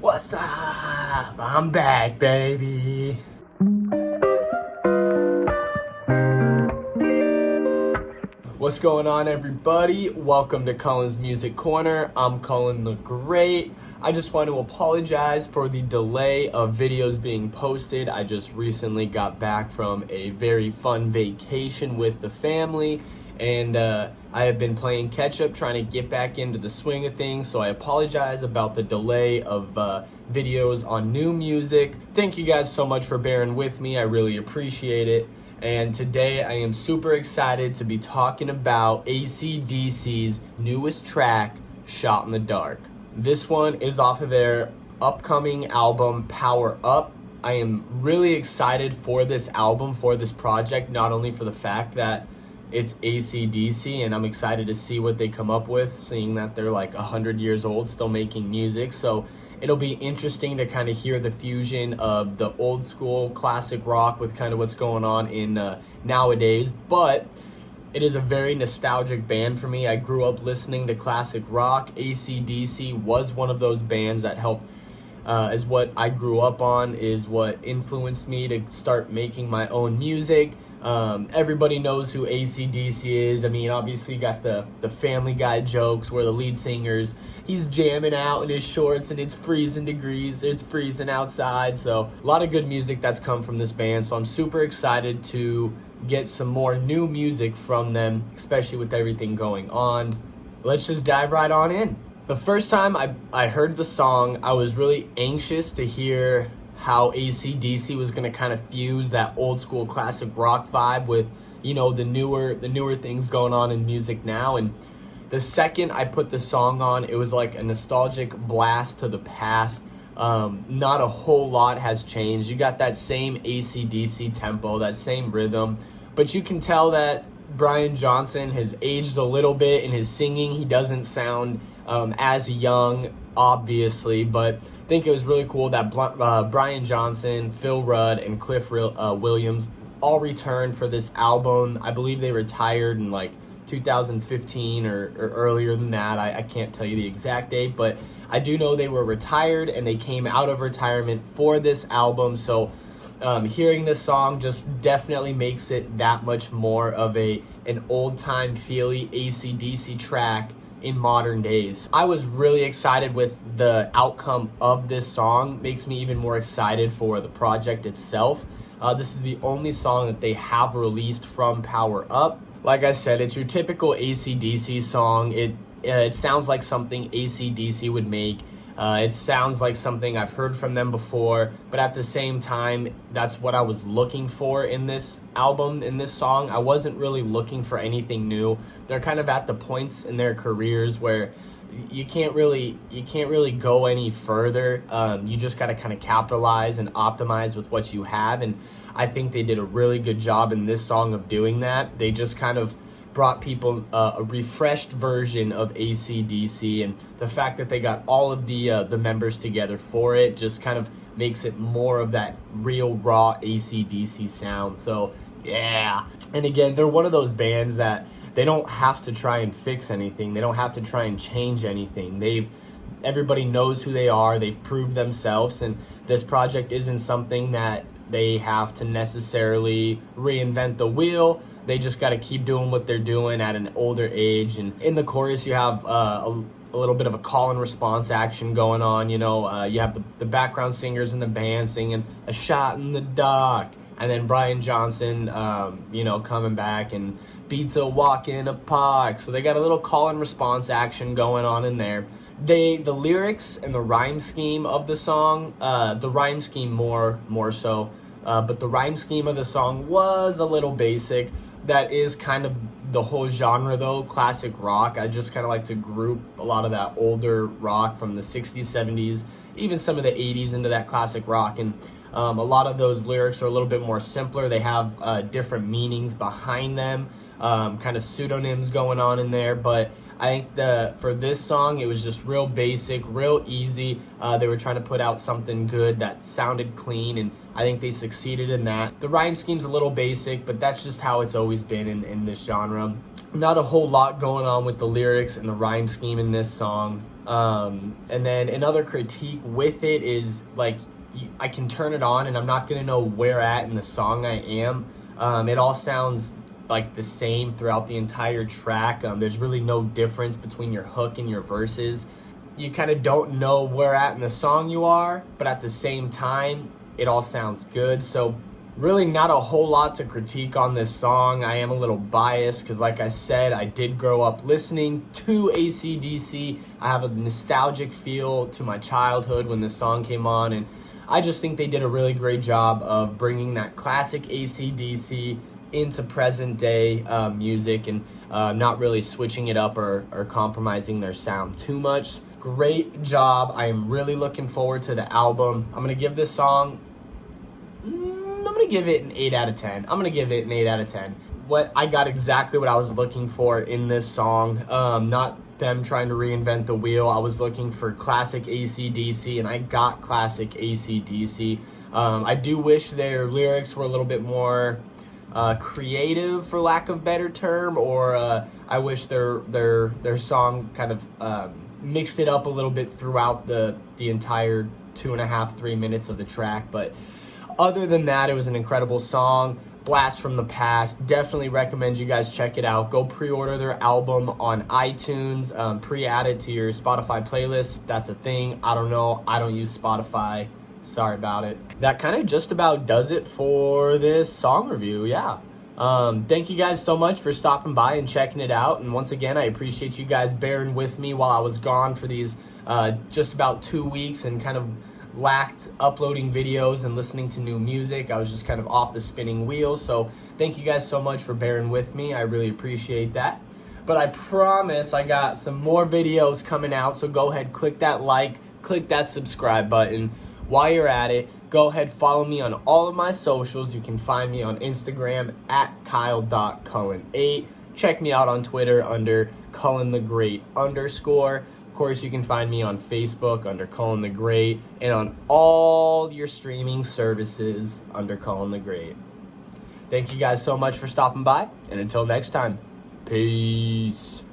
What's up? I'm back, baby. What's going on, everybody? Welcome to Cullen's Music Corner. I'm Cullen the Great. I just want to apologize for the delay of videos being posted. I just recently got back from a very fun vacation with the family, and I have been playing catch up, trying to get back into the swing of things, so I apologize about the delay of videos on new music. Thank you guys so much for bearing with me. I really appreciate it. And today I am super excited to be talking about AC/DC's newest track, Shot in the Dark. This one is off of their upcoming album, Power Up. I am really excited for this album, for this project, not only for the fact that it's AC/DC, and I'm excited to see what they come up with, seeing that they're like 100 years old, still making music. So it'll be interesting to kind of hear the fusion of the old school classic rock with kind of what's going on in nowadays. But it is a very nostalgic band for me. I grew up listening to classic rock. AC/DC was one of those bands that helped, is what I grew up on, is what influenced me to start making my own music. Everybody knows who AC/DC is. I mean, obviously you got the Family Guy jokes where the lead singer's, he's jamming out in his shorts and it's freezing degrees, it's freezing outside. So a lot of good music that's come from this band. So I'm super excited to get some more new music from them, especially with everything going on. Let's just dive right on in. The first time I heard the song, I was really anxious to hear how AC/DC was going to kind of fuse that old school classic rock vibe with, you know, the newer things going on in music now. And the second I put the song on, it was like a nostalgic blast to the past. Not a whole lot has changed. You got that same AC/DC tempo, that same rhythm, but you can tell that Brian Johnson has aged a little bit in his singing. He doesn't sound as young, obviously, but I think it was really cool that Brian Johnson, Phil Rudd, and Cliff Williams all returned for this album. I believe they retired in like 2015 or earlier than that. I can't tell you the exact date, but I do know they were retired and they came out of retirement for this album. So hearing this song just definitely makes it that much more of an old-time feely AC/DC track in modern days. I was really excited with the outcome of this song. Makes me even more excited for the project itself. This is the only song that they have released from Power Up. Like I said, it's your typical AC/DC song. It sounds like something AC/DC would make. It sounds like something I've heard from them before, but at the same time, that's what I was looking for in this album, in this song. I wasn't really looking for anything new. They're kind of at the points in their careers where you can't really go any further. You just got to kind of capitalize and optimize with what you have, and I think they did a really good job in this song of doing that. They just kind of brought people a refreshed version of AC/DC, and the fact that they got all of the members together for it just kind of makes it more of that real raw AC/DC sound. So yeah, and again, they're one of those bands that they don't have to try and fix anything. They don't have to try and change anything. Everybody knows who they are. They've proved themselves, and this project isn't something that they have to necessarily reinvent the wheel. They just got to keep doing what they're doing at an older age. And in the chorus, you have a little bit of a call and response action going on. You know, you have the background singers in the band singing "A Shot in the Dark," and then Brian Johnson, coming back and beats a walk in a park. So they got a little call and response action going on in there. The lyrics and the rhyme scheme of the song, the rhyme scheme more so, but the rhyme scheme of the song was a little basic. That is kind of the whole genre though, classic rock. I just kind of like to group a lot of that older rock from the 60s, 70s, even some of the 80s into that classic rock. And a lot of those lyrics are a little bit more simpler. They have different meanings behind them, kind of pseudonyms going on in there. But I think for this song, it was just real basic, real easy. They were trying to put out something good that sounded clean, and I think they succeeded in that. The rhyme scheme's a little basic, but that's just how it's always been in this genre. Not a whole lot going on with the lyrics and the rhyme scheme in this song. And then another critique with it is like I can turn it on and I'm not gonna know where at in the song I am. It all sounds like the same throughout the entire track. There's really no difference between your hook and your verses. You kind of don't know where at in the song you are, but at the same time, it all sounds good. So really not a whole lot to critique on this song. I am a little biased because like I said, I did grow up listening to AC/DC. I have a nostalgic feel to my childhood when this song came on, and I just think they did a really great job of bringing that classic AC/DC into present day music, and not really switching it up or compromising their sound too much. Great job. I am really looking forward to the album. I'm going to give this song, I'm going to give it an 8 out of 10. I'm going to give it an 8 out of 10. I got exactly what I was looking for in this song. Not them trying to reinvent the wheel. I was looking for classic AC/DC, and I got classic AC/DC. I do wish their lyrics were a little bit more creative, for lack of a better term, or I wish their song kind of mixed it up a little bit throughout the entire 2.5-3 minutes of the track. But other than that, it was an incredible song. Blast from the past. Definitely recommend you guys check it out. Go pre-order their album on iTunes. Pre-add it to your Spotify playlist. That's a thing. I don't know. I don't use Spotify. Sorry about it. That kind of just about does it for this song review. Yeah. Thank you guys so much for stopping by and checking it out. And once again, I appreciate you guys bearing with me while I was gone for these just about 2 weeks and kind of lacked uploading videos and listening to new music. I was just kind of off the spinning wheel. So thank you guys so much for bearing with me. I really appreciate that. But I promise I got some more videos coming out. So go ahead, click that like, click that subscribe button. While you're at it, go ahead, follow me on all of my socials. You can find me on Instagram at Kyle.Cullen8. Check me out on Twitter under Cullen The Great _. Of course, you can find me on Facebook under Cullen The Great, and on all your streaming services under Cullen The Great. Thank you guys so much for stopping by, and until next time, peace.